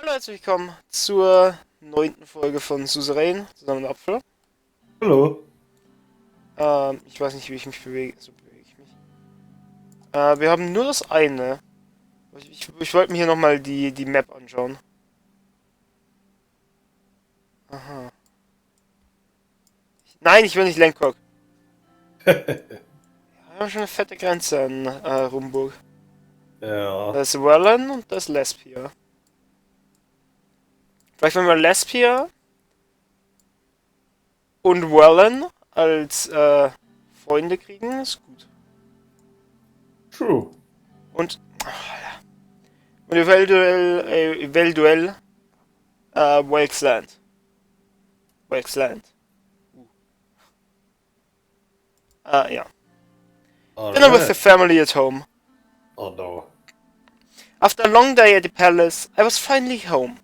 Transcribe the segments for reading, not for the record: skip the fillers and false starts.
Hallo, herzlich willkommen zur 9. Folge von Suzerain, zusammen mit Apfel. Hallo. Ich weiß nicht, wie ich mich bewege, so bewege ich mich. Wir haben nur das eine. Ich wollte mir hier nochmal die Map anschauen. Aha. Nein, ich will nicht Lenkrock. Wir haben schon eine fette Grenze an Rumburg. Ja. Da ist Wellen und da ist Lesbia. Vielleicht wenn wir Lesbia und Wellen als Freunde kriegen, ist gut. True. Und eventuell Welksland. Welksland. Ja. Dinner with the family at home. Oh no. After a long day at the palace, I was finally home.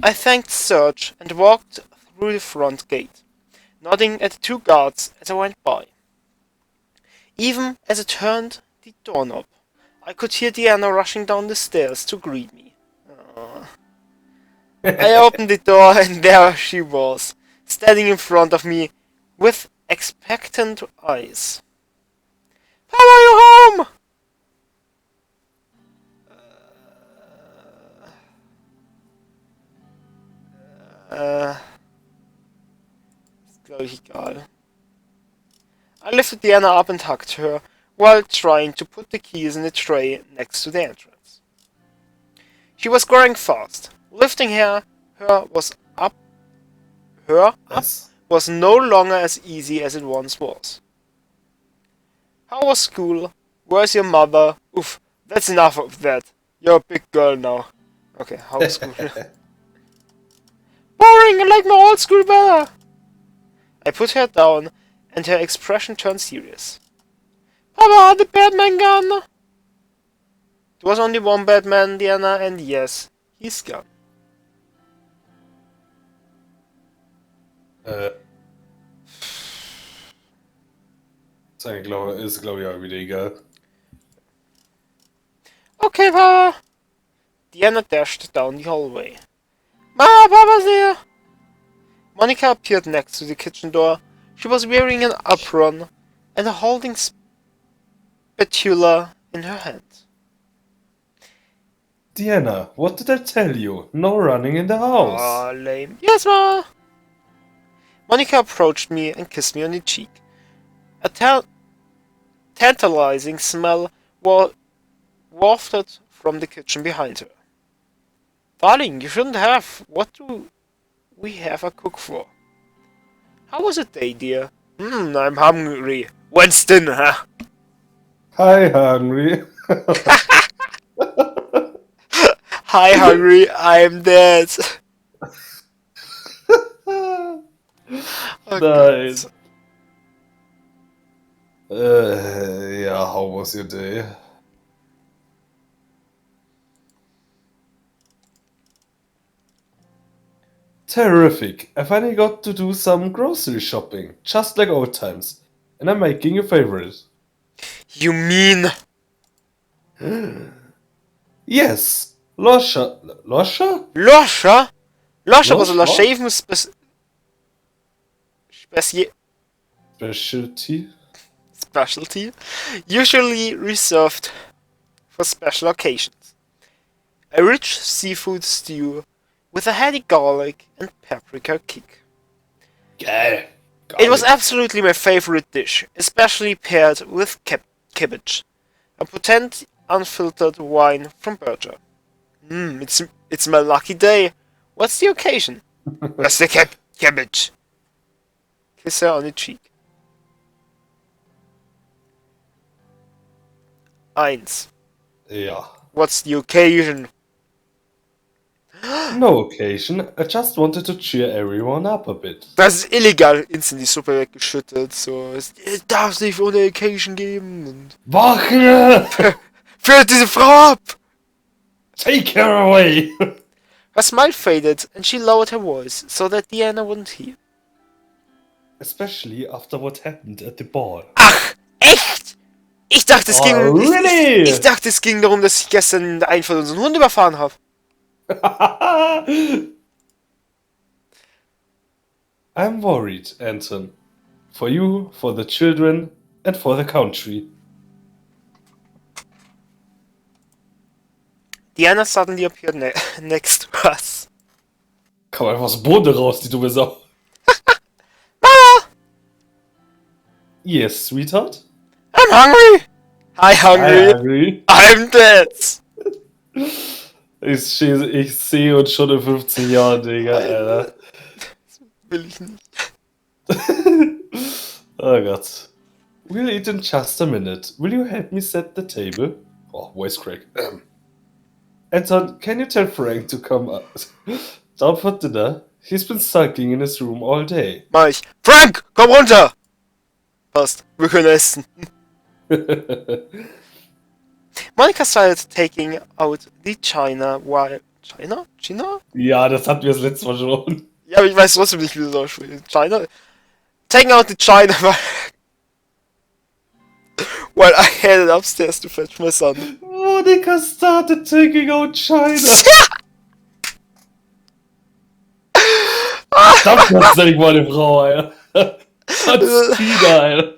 I thanked Serge and walked through the front gate, nodding at the two guards as I went by. Even as I turned the doorknob, I could hear Diana rushing down the stairs to greet me. I opened the door and there she was, standing in front of me with expectant eyes. How are you home? Ist glaube ich egal. I lifted Diana up and hugged her, while trying to put the keys in the tray next to the entrance. She was growing fast. Lifting her up was no longer as easy as it once was. How was school? Where's your mother? Oof, that's enough of that. You're a big girl now. Okay, how was school? Boring, I like my old school better. I put her down, and her expression turned serious. Papa, the Batman gone? There was only one Batman, Diana, and yes, he's gone. Ist glaube ich auch wieder egal. Okay, Papa. Diana dashed down the hallway. Mama, Papa's here! Monica appeared next to the kitchen door. She was wearing an apron and holding spatula in her hand. Diana, what did I tell you? No running in the house. Ah, lame. Yes, Mama! Monica approached me and kissed me on the cheek. A tantalizing smell wafted from the kitchen behind her. Darling, you shouldn't have. What do we have a cook for? How was the day, dear? I'm hungry. When's dinner, huh? Hi, hungry. Hi, hungry. I'm dead. Nice. Yeah, how was your day? Terrific. I finally got to do some grocery shopping, just like old times. And I'm making a favorite. You mean... Yes. Losha? Losha? Losha was a Lashaven specialty, usually reserved for special occasions. A rich seafood stew with a heady garlic and paprika kick. Geil. It was absolutely my favorite dish, especially paired with cabbage, a potent unfiltered wine from Berger. It's my lucky day. What's the occasion? Where's the cabbage? Kiss her on the cheek. 1. Yeah. What's the occasion? No occasion, I just wanted to cheer everyone up a bit. Das ist illegal. Instant die Suppe weggeschüttet. So, es darf nicht ohne Occasion geben. Und Wachne! führt diese Frau ab! Take her away! Her smile faded and she lowered her voice so that Diana wouldn't hear. Especially after what happened at the ball. Ach, echt? Ich dachte, es ging darum, dass ich gestern einen von unseren Hunden überfahren habe. I'm worried, Anton. For you, for the children, and for the country. Diana suddenly appeared next to us. Komm einfach aus dem Boden raus, die dumme Sau. Mama! Yes, sweetheart? I'm hungry! Hi, hungry! Hi, hungry. I'm dead! Ich sehe uns schon in 15 Jahren, Digga, Alter. Will ich nicht. Oh Gott. We'll eat in just a minute. Will you help me set the table? Oh, voice crack. Anton, can you tell Frank to come down for dinner? He's been sulking in his room all day. Mach ich. Frank, komm runter! Passt, wir können essen. Monica started taking out the china while... China? China? Ja, das hatten wir das letzte Mal schon. Ja, aber ich weiß trotzdem nicht, wie das ausspricht. China? Taking out the china while I headed upstairs to fetch my son. Monica started taking out China. Verdammt, das ist nicht mal eine Frau, Alter. Was China, Alter.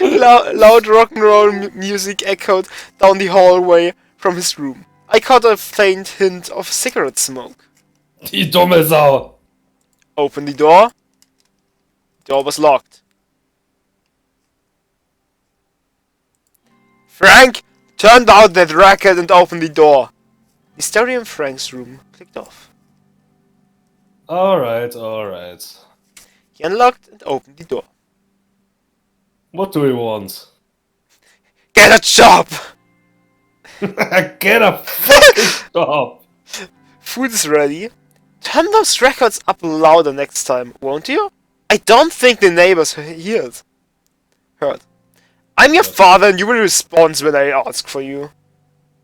Loud rock'n'roll music echoed down the hallway from his room. I caught a faint hint of cigarette smoke. Die dumme Sau. Open the door. The door was locked. Frank, turn down that racket and open the door. The stereo in Frank's room clicked off. Alright, alright. He unlocked and opened the door. What do we want? Get a job! Get a fucking job! Food is ready. Turn those records up louder next time, won't you? I don't think the neighbors heard. I'm your father and you will respond when I ask for you.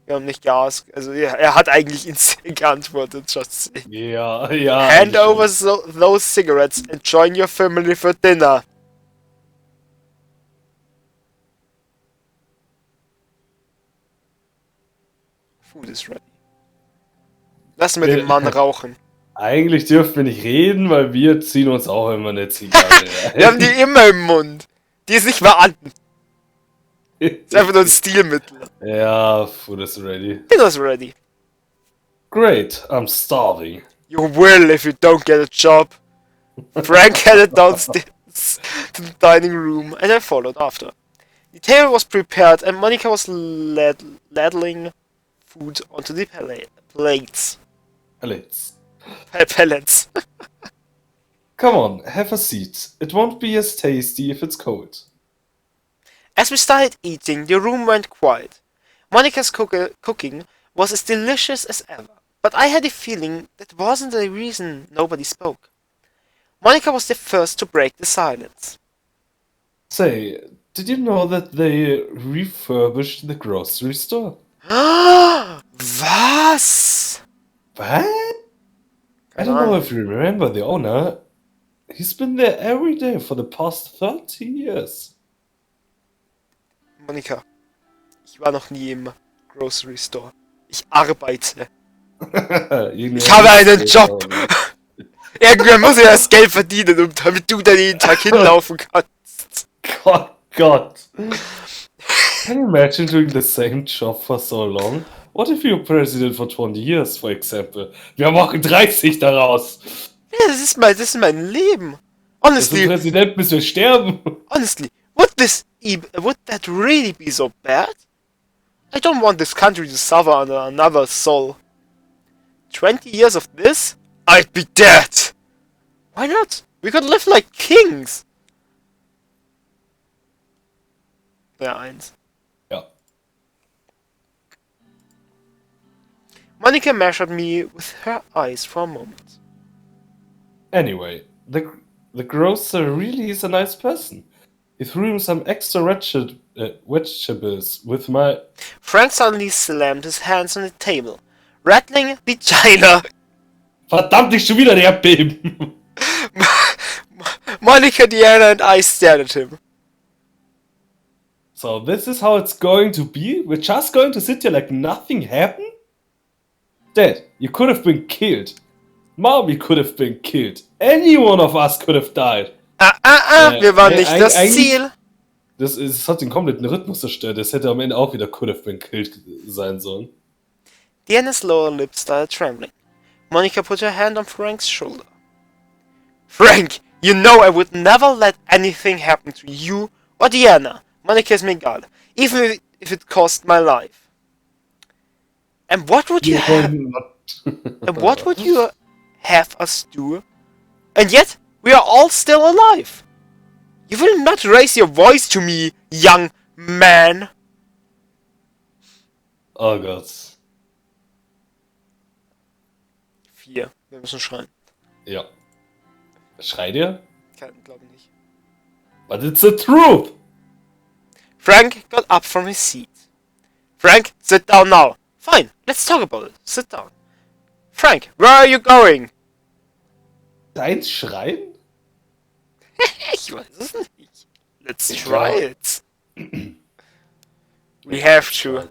Wir haben nicht geasked. Also ja, er hat eigentlich instant geantwortet. Just say. Ja, ja. Hand over those cigarettes and join your family for dinner. Food is ready. Lass mir den Mann rauchen. Eigentlich dürfen wir nicht reden, weil wir ziehen uns auch immer eine Zigarre. Wir haben die immer im Mund. Die ist nicht mehr an. Ist einfach nur ein Stilmittel. Ja, food is ready. Dinner's ready. Great, I'm starving. You will if you don't get a job. Frank headed downstairs to the dining room and I followed after. The table was prepared and Monica was ladling food onto the plates. Pellets. Come on, have a seat. It won't be as tasty if it's cold. As we started eating, the room went quiet. Monica's cooking was as delicious as ever, but I had a feeling that wasn't the reason nobody spoke. Monica was the first to break the silence. Say, did you know that they refurbished the grocery store? Was? What? I don't know if you remember the owner. He's been there every day for the past 30 years. Monika, ich war noch nie im Grocery Store. Ich arbeite. Ich habe einen Job. Irgendwer muss ja das Geld verdienen, damit du dann jeden Tag hinlaufen kannst. God. Can you imagine doing the same job for so long? What if you're president for 20 years, for example? Wir machen 30 daraus. Ja, das ist mein Leben. Honestly. Als Präsident müssen wir sterben. Honestly, would that really be so bad? I don't want this country to suffer under another soul. 20 years of this? I'd be dead! Why not? We could live like kings! Ja, 1. Ja. Monica measured me with her eyes for a moment. Anyway, the grocer really is a nice person. He threw him some extra vegetables with my... Frank suddenly slammed his hands on the table, rattling the china. Verdammt, nicht schon wieder ein Erdbeben! Monica, Diana and I stared at him. So this is how it's going to be? We're just going to sit here like nothing happened? Dad, you could have been killed. Mom, you could have been killed. Any one of us could have died. Wir waren nicht das eigentlich- Ziel. Das hat den kompletten Rhythmus zerstört. Das hätte am Ende auch wieder could have been killed sein sollen. Diana's lower lip started trembling. Monica put her hand on Frank's shoulder. Frank, you know I would never let anything happen to you or Diana. Monica ist mir egal. Even if it cost my life. And what would you have? And what would you have us do? And yet, we are all still alive. You will not raise your voice to me, young man. Oh Gott. 4. Wir müssen schreien. Ja. Schreit ihr? Glaube ich nicht. But it's the truth! Frank got up from his seat. Frank, sit down now. Fine, let's talk about it. Sit down. Frank, where are you going? Dein Schreien? Ich weiß es nicht. Let's try it. We have to.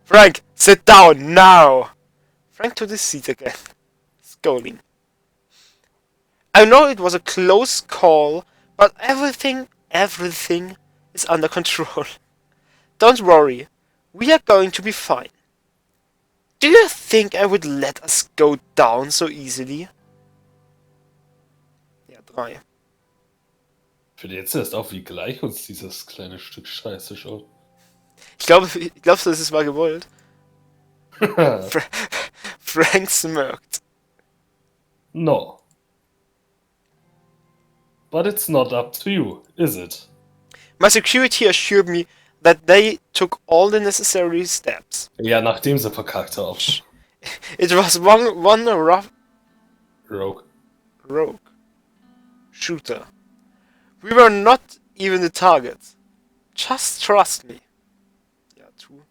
Frank, sit down now. Frank took his seat again, scolding. I know it was a close call, but everything is under control. Don't worry, we are going to be fine. Do you think I would let us go down so easily? Ja, 3. Für jetzt erst auf, wie gleich uns dieses kleine Stück Scheiße schaut. Ich glaube, das ist mal gewollt. Frank smirked. No. But it's not up to you, is it? My security assured me that they took all the necessary steps. Ja, nachdem sie verkackt haben. It was one rough Rogue. shooter. We were not even the target. Just trust me. Ja, 2.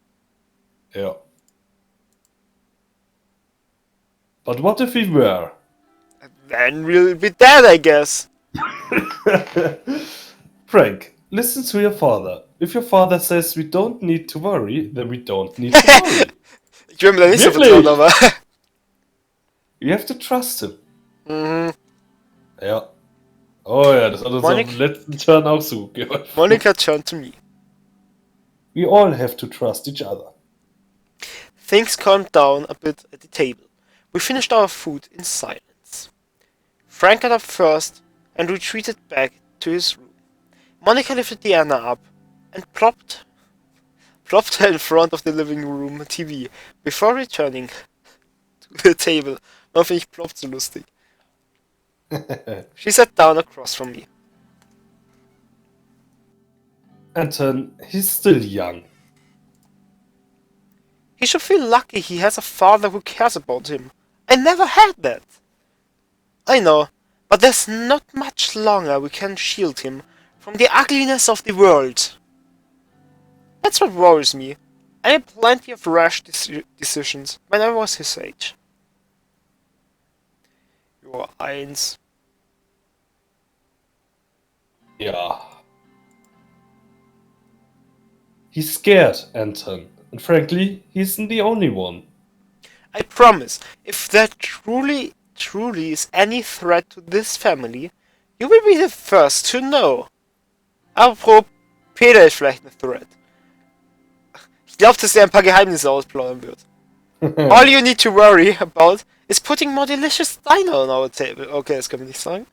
Ja. But what if we were? Then we'll be dead, I guess. Frank, listen to your father. If your father says we don't need to worry, then we don't need to worry. Ich will mir da nicht so Wirklich? vertrauen, aber... You have to trust him. Mhm. Ja. Oh ja, das hat uns Monik- am letzten Turn auch so geholfen. Monica turned to me. We all have to trust each other. Things calmed down a bit at the table. We finished our food in silence. Frank got up first and retreated back to his room. Monica lifted Diana up and plopped her in front of the living room TV before returning to the table. Man finde ich ploppt so lustig. She sat down across from me. Anton, he's still young. He should feel lucky he has a father who cares about him. I never had that. I know, but there's not much longer we can shield him from the ugliness of the world. That's what worries me. I made plenty of rash decisions when I was his age. Joa, 1. Ja. He's scared, Anton. And frankly, he isn't the only one. I promise, if there truly is any threat to this family, you will be the first to know. Apropos, Peter ist vielleicht eine Threat. Ich glaube, dass er ein paar Geheimnisse ausplaudern wird. All you need to worry about is putting more delicious diner on our table. Okay, das können wir nicht sagen.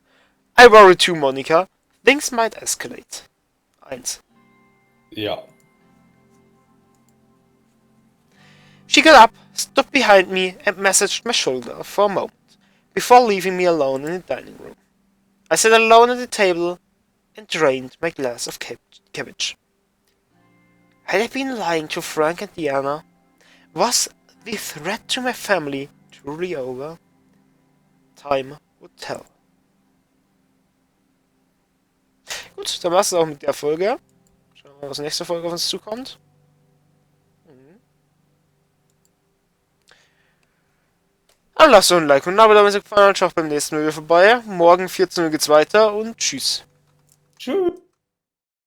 I worry too, Monica. Things might escalate. 1. Ja. She got up, stood behind me, and massaged my shoulder for a moment, before leaving me alone in the dining room. I sat alone at the table and drained my glass of cabbage. Had I been lying to Frank and Diana? Was the threat to my family truly over? Time would tell. Gut, dann war's es auch mit der Folge. Schauen wir mal, was nächste Folge auf uns zukommt. Dann lasst doch ein Like und ein Abo da, wenn es euch gefallen hat. Schaut beim nächsten Mal wieder vorbei. Morgen 14 Uhr geht's weiter und tschüss. Tschüss.